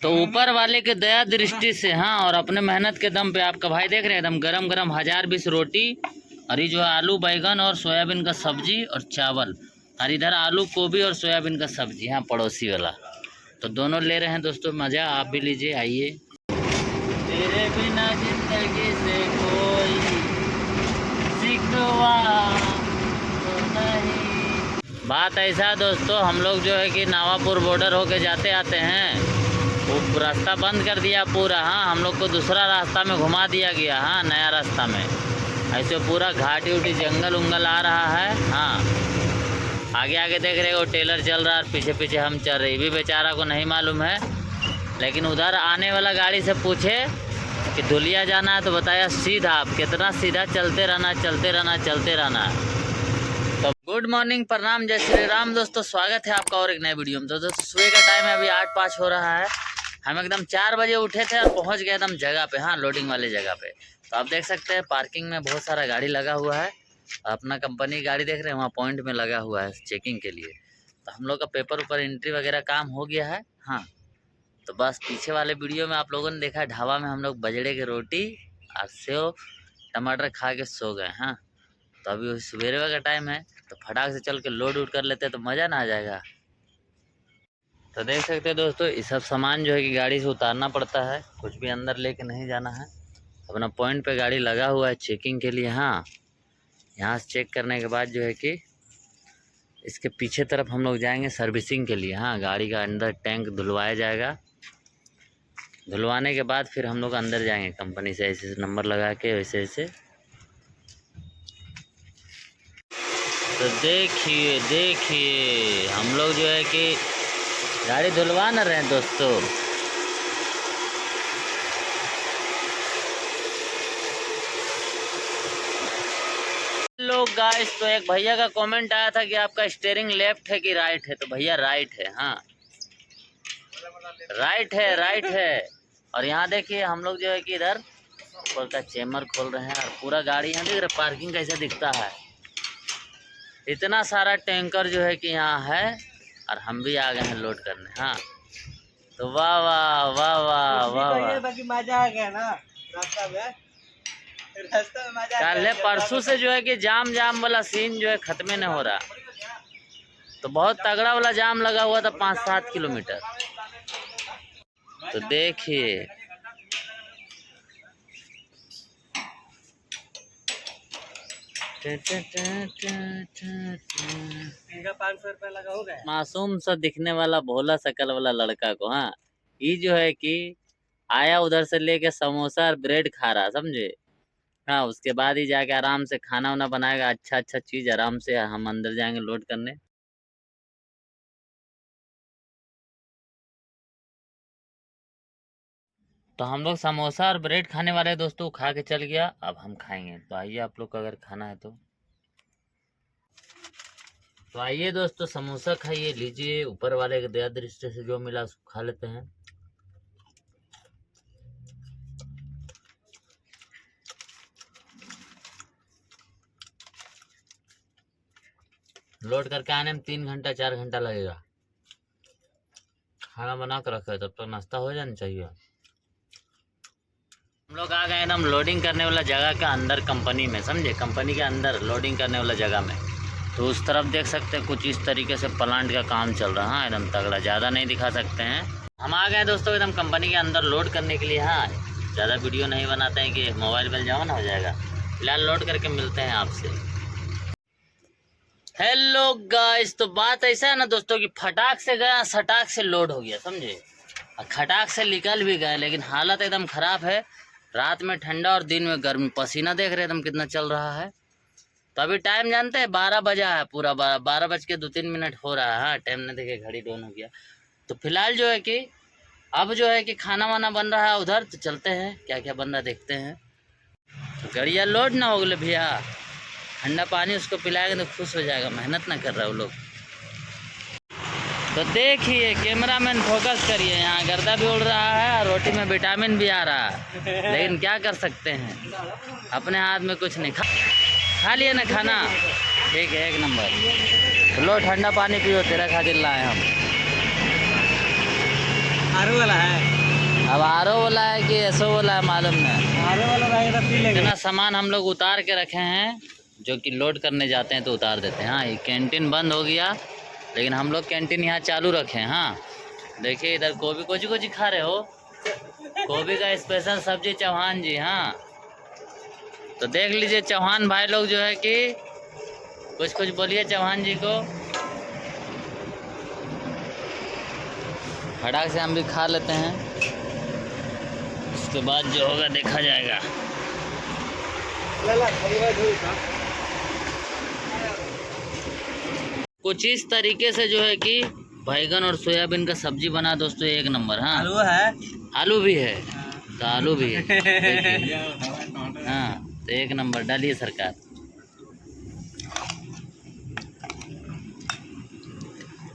तो ऊपर वाले के दया दृष्टि से हाँ, और अपने मेहनत के दम पे आपका भाई देख रहे हैं एकदम गरम गरम 1020 रोटी, और ये जो है आलू बैगन और सोयाबीन का सब्जी और चावल, और इधर आलू गोभी और सोयाबीन का सब्जी, हाँ पड़ोसी वाला। तो दोनों ले रहे हैं दोस्तों मज़ा, आप भी लीजिए, आइए। तेरे बिना जिंदगी से कोई शिकवा तो नहीं। बात ऐसा दोस्तों, हम लोग जो है कि नावापुर बॉर्डर होके जाते आते हैं, वो रास्ता बंद कर दिया पूरा। हाँ, हम लोग को दूसरा रास्ता में घुमा दिया गया। हाँ, नया रास्ता में ऐसे पूरा घाटी उटी जंगल उंगल आ रहा है। हाँ, आगे आगे देख रहे हो टेलर चल रहा है, पीछे पीछे हम चल रहे। भी बेचारा को नहीं मालूम है, लेकिन उधर आने वाला गाड़ी से पूछे कि धुलिया जाना है तो बताया सीधा। आप कितना सीधा, चलते रहना चलते रहना चलते रहना। तो गुड मॉर्निंग, प्रणाम, जय श्री राम दोस्तों, स्वागत है आपका और एक नए वीडियो में। तो दोस्तों सुबह का टाइम है, अभी 8:05 हो रहा है। हम एकदम 4 बजे उठे थे और पहुंच गए एकदम जगह पे। हाँ, लोडिंग वाले जगह पे। तो आप देख सकते हैं पार्किंग में बहुत सारा गाड़ी लगा हुआ है। अपना कंपनी गाड़ी देख रहे हैं, वहाँ पॉइंट में लगा हुआ है चेकिंग के लिए। तो हम लोग का पेपर ऊपर एंट्री वगैरह काम हो गया है। हाँ, तो बस पीछे वाले वीडियो में आप लोगों ने देखा, ढाबा में हम लोग बजड़े की रोटी और सेव टमाटर खा के सो गए। हाँ, तो अभी सवेरे का टाइम है, तो फटाक से चल के लोड उड कर लेते हैं तो मज़ा ना आ जाएगा। तो देख सकते हैं दोस्तों, ये सब सामान जो है कि गाड़ी से उतारना पड़ता है, कुछ भी अंदर लेके नहीं जाना है। अपना पॉइंट पे गाड़ी लगा हुआ है चेकिंग के लिए। हाँ, यहाँ से चेक करने के बाद जो है कि इसके पीछे तरफ हम लोग जाएंगे सर्विसिंग के लिए। हाँ, गाड़ी का अंदर टैंक धुलवाया जाएगा। धुलवाने के बाद फिर हम लोग अंदर जाएंगे कंपनी से, ऐसे नंबर लगा के वैसे ऐसे। तो देखिए देखिए, हम लोग जो है कि गाड़ी धुलवा न रहे हैं दोस्तों। लोग गाइस, तो एक भैया का कमेंट आया था कि आपका स्टीयरिंग लेफ्ट है कि राइट है। तो भैया राइट है। हाँ, राइट है, राइट है। और यहाँ देखिए हम लोग जो है कि इधर ऊपर का चेम्बर खोल रहे हैं, और पूरा गाड़ी यहाँ देख रहे पार्किंग कैसा दिखता है। इतना सारा टैंकर जो है कि यहाँ है, और हम भी आ गए हैं लोड करने। हाँ, तो वाह वाह वाह वाह वाह, बाकी मजा आ गया ना रास्ता में मजा। कल परसों से जो है कि जाम वाला सीन जो है खत्म नहीं हो रहा। तो बहुत तगड़ा वाला जाम लगा हुआ था 5-7 किलोमीटर। तो देखिए, इनका 500 रुपया लगा हो गया। मासूम सा दिखने वाला भोला शकल वाला लड़का को, हाँ, ये जो है कि आया उधर से लेके समोसा और ब्रेड खा रहा, समझे। हाँ, उसके बाद ही जाके आराम से खाना वाना बनाएगा, अच्छा अच्छा चीज, आराम से हम अंदर जाएंगे लोड करने। तो हम लोग समोसा और ब्रेड खाने वाले दोस्तों, खा के चल गया। अब हम खाएंगे, तो आइए आप लोग को अगर खाना है तो आइए दोस्तों, समोसा खाइए, लीजिए। ऊपर वाले के दया दृष्टि से जो मिला उसको खा लेते हैं। लोड करके आने में 3 घंटा 4 घंटा लगेगा। खाना बना कर रखा है, तब तक नाश्ता हो जाना चाहिए। हम लोग आ गए एकदम लोडिंग करने वाला जगह का अंदर, कंपनी में, समझे, कंपनी के अंदर लोडिंग करने वाला जगह में। तो उस तरफ देख सकते हैं कुछ इस तरीके से प्लांट का काम चल रहा है, एकदम तगड़ा। ज़्यादा नहीं दिखा सकते हैं। हम आ गए दोस्तों एकदम कंपनी के अंदर लोड करने के लिए। हाँ, ज़्यादा वीडियो नहीं बनाते हैं कि मोबाइल मिल जाओ ना हो जाएगा। फिलहाल लोड करके मिलते हैं आपसे। हेलो गाइस, तो बात ऐसा है ना दोस्तों कि फटाक से गया, सटाक से लोड हो गया, समझे, और खटाक से निकल भी गए। लेकिन हालत एकदम ख़राब है। रात में ठंडा और दिन में गर्मी, पसीना देख रहे एकदम कितना चल रहा है। तो अभी टाइम जानते हैं 12 बजा है, पूरा 12:02-3 हो रहा है। हाँ, टाइम नहीं देखे, घड़ी डाउन हो गया। तो फिलहाल जो है कि अब जो है कि खाना वाना बन रहा है उधर, तो चलते हैं क्या क्या बन रहा देखते हैं। तो गड़िया लोड ना हो गए भैया, ठंडा पानी उसको पिलाएंगे तो खुश हो जाएगा। मेहनत ना कर रहा वो लोग। तो देखिए कैमरामैन फोकस करिए, यहाँ गर्दा भी उड़ रहा है और रोटी में विटामिन भी आ रहा है। लेकिन क्या कर सकते हैं, अपने हाथ में कुछ नहीं। खा लिए ना खाना, ठीक है, 1 नंबर। तो लो ठंडा पानी पियो, तेरा खातिर लाए हम। आरू वाला है, अब आरओ वाला है कि एसओ वाला है मालूम नहीं। आरू वाला रहेगा तो पी लेंगे। इतना सामान हम लोग उतार के रखे हैं, जो कि लोड करने जाते हैं तो उतार देते हैं। हाँ, ये कैंटीन बंद हो गया, लेकिन हम लोग कैंटीन यहाँ चालू रखे हैं। हाँ, देखिए इधर गोभी कोची खा रहे हो, गोभी का स्पेशल सब्जी चौहान जी। हाँ, तो देख लीजिए चौहान भाई लोग जो है कि कुछ बोलिए चौहान जी को। फटाक से हम भी खा लेते हैं, उसके बाद जो होगा देखा जाएगा। कुछ इस तरीके से जो है कि बैगन और सोयाबीन का सब्जी बना दोस्तों, एक नंबर। हाँ, आलू है, आलू भी है, तो आलू भी है। देखिए। हाँ, तो एक नंबर डालिए सरकार।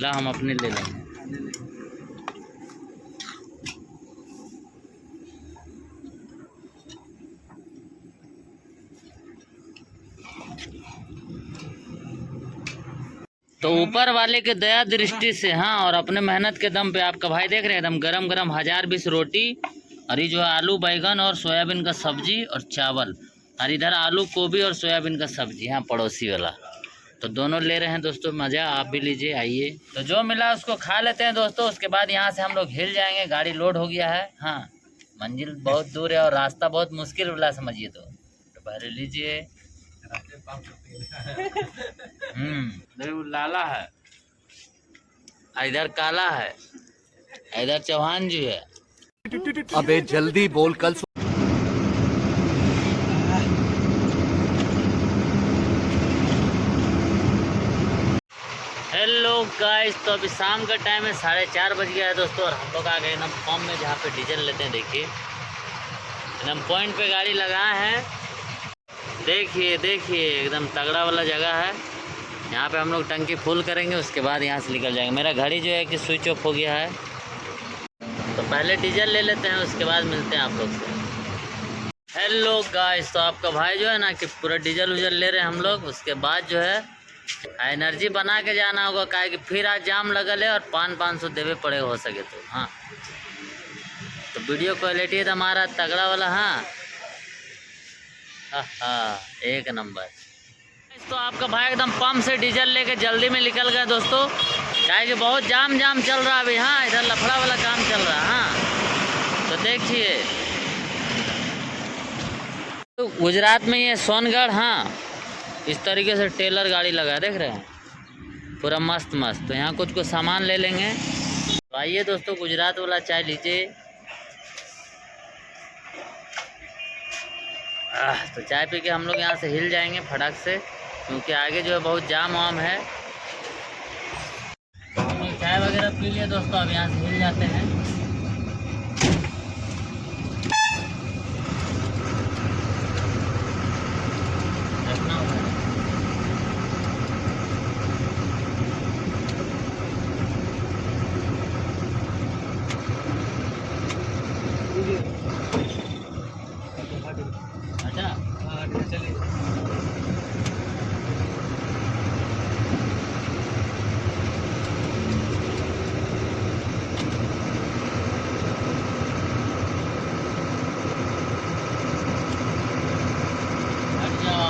ला हम अपने ले लेंगे। तो ऊपर वाले के दया दृष्टि से, हाँ, और अपने मेहनत के दम पे आपका भाई देख रहे हैं एकदम गरम गरम 1020 रोटी, और ये जो है आलू बैगन और सोयाबीन का सब्जी और चावल, और इधर आलू गोभी और सोयाबीन का सब्जी। हाँ, पड़ोसी वाला। तो दोनों ले रहे हैं दोस्तों मज़ा, आप भी लीजिए, आइए। तो जो मिला उसको खा लेते हैं दोस्तों, उसके बाद यहाँ से हम लोग हिल जाएंगे। गाड़ी लोड हो गया है। हाँ, मंजिल बहुत दूर है और रास्ता बहुत मुश्किल वाला समझिए। तो पहले लीजिए। देखो लाला है, इधर काला है, इधर चौहान जी है। अबे जल्दी बोल, कल हेलो गाइस, तो अभी शाम का टाइम है, 4:30 बज गया है दोस्तों, और हम लोग आ गए एकदम पंप में जहाँ पे डीजल लेते हैं। देखिए एकदम पॉइंट पे गाड़ी लगाए हैं। देखिए एकदम तगड़ा वाला जगह है। यहाँ पे हम लोग टंकी फुल करेंगे, उसके बाद यहाँ से निकल जाएंगे। मेरा घड़ी जो है कि स्विच ऑफ हो गया है, तो पहले डीजल ले लेते हैं, उसके बाद मिलते हैं आप लोग से। हेलो गाइस, तो आपका भाई जो है ना कि पूरा डीजल उजल ले रहे हैं हम लोग। उसके बाद जो है एनर्जी बना के जाना होगा, काहे कि फिर आज जाम लगल है और 500 देवे पड़े हो सके तो। हाँ, तो वीडियो क्वालिटी तो हमारा तगड़ा वाला। हाँ, एक नंबर। तो आपका भाई एकदम पंप से डीजल लेके जल्दी में निकल गया दोस्तों, काहे कि बहुत जाम चल रहा है अभी। हाँ, इधर लफड़ा वाला काम चल रहा है। हाँ, तो देखिए तो गुजरात में ये सोनगढ़। हाँ, इस तरीके से टेलर गाड़ी लगा, देख रहे हैं, पूरा मस्त। तो यहाँ कुछ सामान ले लेंगे। तो आइए दोस्तों, गुजरात वाला चाय लीजिए। तो चाय पी के हम लोग यहाँ से हिल जाएंगे फटाक से, क्योंकि आगे जो है बहुत जाम वाम है। तो हम लोग चाय वगैरह पी लिए दोस्तों, अब यहाँ से हिल जाते हैं।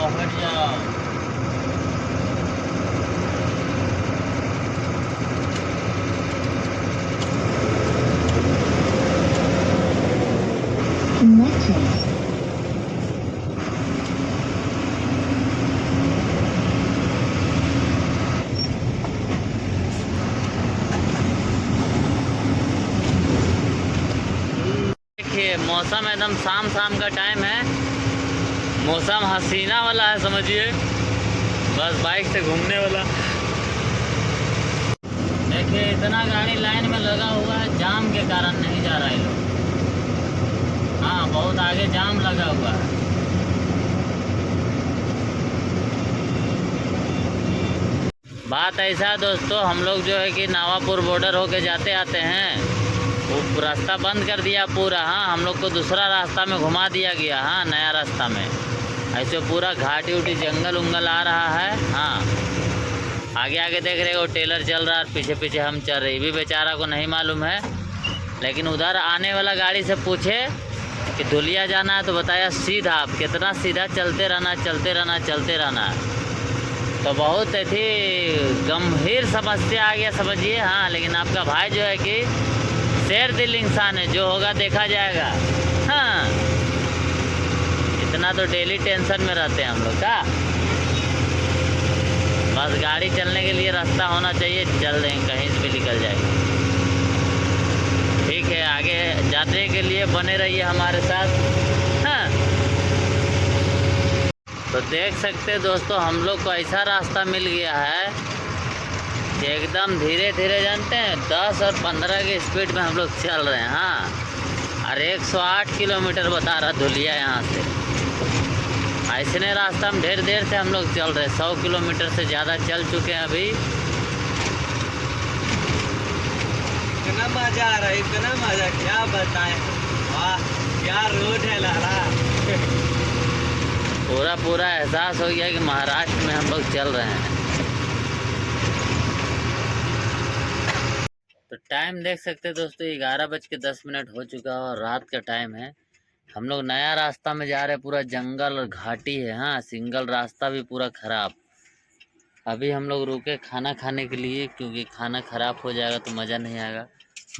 हट जाओ। देखिए मौसम एकदम शाम का टाइम है, मौसम हसीना वाला है समझिए, बस बाइक से घूमने वाला। देखिए इतना गाड़ी लाइन में लगा हुआ है, जाम के कारण नहीं जा रहा है लोग। हाँ, बहुत आगे जाम लगा हुआ है। बात ऐसा है दोस्तों, हम लोग जो है कि नावापुर बॉर्डर होके जाते आते हैं, वो रास्ता बंद कर दिया पूरा। हाँ, हम लोग को दूसरा रास्ता में घुमा दिया गया। हाँ, नया रास्ता में ऐसे पूरा घाटी उटी जंगल उंगल आ रहा है। हाँ, आगे देख रहे हो टेलर चल रहा है, पीछे हम चल रहे, भी बेचारा को नहीं मालूम है लेकिन उधर आने वाला गाड़ी से पूछे कि धुलिया जाना है तो बताया सीधा, आप कितना सीधा चलते रहना। तो बहुत थी गंभीर समस्या आ गया समझिए। हाँ, लेकिन आपका भाई जो है कि शेर दिल इंसान है, जो होगा देखा जाएगा। हाँ, इतना तो डेली टेंशन में रहते हैं हम लोग का। बस गाड़ी चलने के लिए रास्ता होना चाहिए, चल देंगे, कहीं से भी निकल जाएंगे। ठीक है, आगे जाने के लिए बने रहिए हमारे साथ। हाँ, तो देख सकते हैं दोस्तों, हम लोग को ऐसा रास्ता मिल गया है कि एकदम धीरे धीरे, जानते हैं 10 और 15 की स्पीड में हम लोग चल रहे हैं। हाँ, और 108 किलोमीटर बता रहा धुलिया यहाँ से। ऐसे रास्ता में ढेर देर से हम लोग चल रहे हैं, 100 किलोमीटर से ज़्यादा चल चुके हैं अभी। इतना मजा आ रहा है, इतना मजा, क्या बताएं। वाह, क्या रोड है लाला। पूरा एहसास हो गया कि महाराष्ट्र में हम लोग चल रहे हैं। तो टाइम देख सकते हैं दोस्तों, 11:10 हो चुका है और रात का टाइम है। हम लोग नया रास्ता में जा रहे हैं, पूरा जंगल और घाटी है। हाँ, सिंगल रास्ता भी पूरा खराब। अभी हम लोग रुके खाना खाने के लिए, क्योंकि खाना खराब हो जाएगा तो मज़ा नहीं आएगा।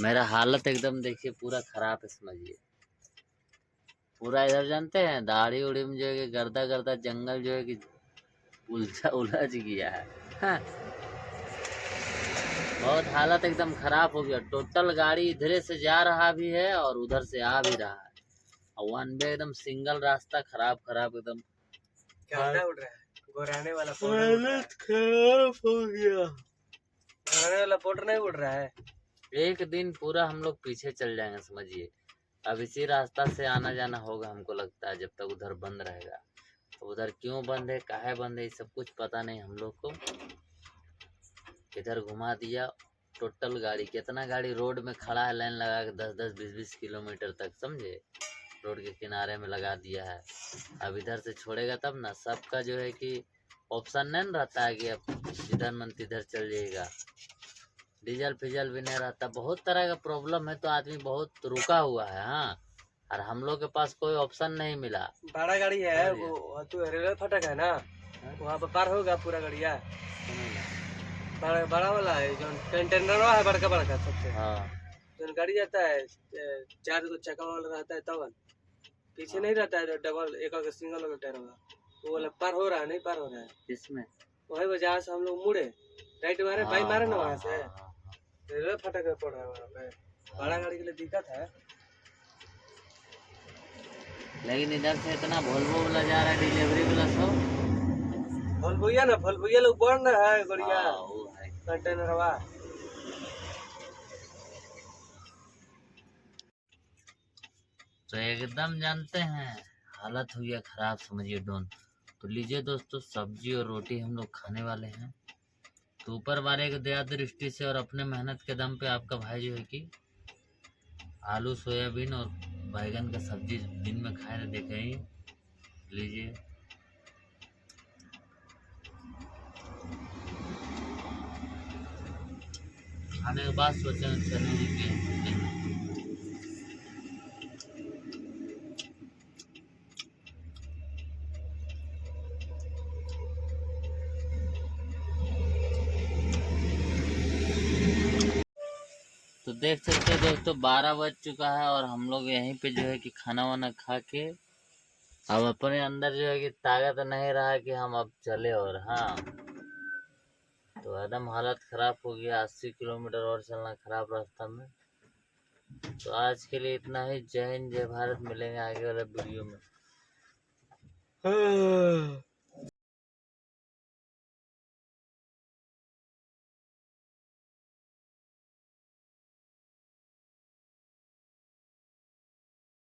मेरा हालत एकदम देखिए पूरा खराब है समझिए। पूरा इधर जानते हैं दाढ़ी उड़ी में जो है कि गर्दा जंगल जो है कि उलझ गया है। हाँ, बहुत हालत एकदम खराब हो गया। टोटल गाड़ी इधर से जा रहा भी है और उधर से आ भी रहा है, और वन वे एकदम सिंगल रास्ता खराब एकदम। क्या उड़ रहा है? गोराने वाला हालत खराब हो गया। गोराने वाला पोटर नहीं उड़ रहा है। एक दिन पूरा हम लोग पीछे चल जाएंगे समझिए। अब इसी रास्ता से आना जाना होगा हमको लगता है, जब तक उधर बंद रहेगा। तो उधर क्यों बंद है, काहे बंद है, ये सब कुछ पता नहीं हम लोग को। इधर घुमा दिया। टोटल गाड़ी, कितना गाड़ी रोड में खड़ा है लाइन लगा के, 10-10, 20-20 किलोमीटर तक समझे, रोड के किनारे में लगा दिया है। अब इधर से छोड़ेगा तब ना, सबका जो है कि ऑप्शन नहीं रहता है कि अब जिधर मन तिधर चल जाएगा। डीजल फिजल भी नहीं रहता, बहुत तरह का प्रॉब्लम है, तो आदमी बहुत रुका हुआ है। हाँ, और हम लोग के पास कोई ऑप्शन नहीं मिला। बड़ा गाड़ी है वो, तो रेलवे फाटक है ना, वहाँ पर पार होगा पूरा गाड़िया। बड़ा वाला है जो कंटेनर है, बड़का सबसे। हाँ, जो गाड़ी जाता है 4 गो चक्का वाला रहता है, तब पीछे नहीं रहता है, डबल एक सिंगल वाला टायर होगा, वो वाला पार हो रहा है, नहीं पार हो रहा है इसमें। वही वजह से हम लोग मुड़े, राइट मारे, बाई मारे ना वहाँ से, रेलवे फाटक में पड़ रहा है वहाँ पे। बड़ा गाड़ी के लिए दिक्कत है। लेकिन इधर से इतना वोल्वो वाला जा रहा है, डिलीवरी वाला सब। फलभुइया लोग बढ़ रहा है बढ़िया वो है। कंटेनर हवा। तो एकदम जानते हैं हालत हुई है खराब समझिए डोन। तो लीजिए दोस्तों, सब्जी और रोटी हम लोग खाने वाले हैं। तो ऊपर वाले की दया दृष्टि से और अपने मेहनत के दम पे आपका भाई जो है कि आलू सोयाबीन और बैगन का सब्जी दिन में खाए तो देखे ही। लीजिए, खाने के बाद सोचें चलेंगे कि तो देख सकते हैं दोस्तों, 12 बज चुका है और हम लोग यहीं पे जो है कि खाना वाना खा के अब अपने अंदर जो है कि ताकत नहीं रहा कि हम अब चले। और हाँ, तो एकदम हालत खराब हो गया, 80 किलोमीटर और चलना खराब रास्ता में। तो आज के लिए इतना ही। जय हिंद, जय भारत। मिलेंगे आगे वाले वीडियो में।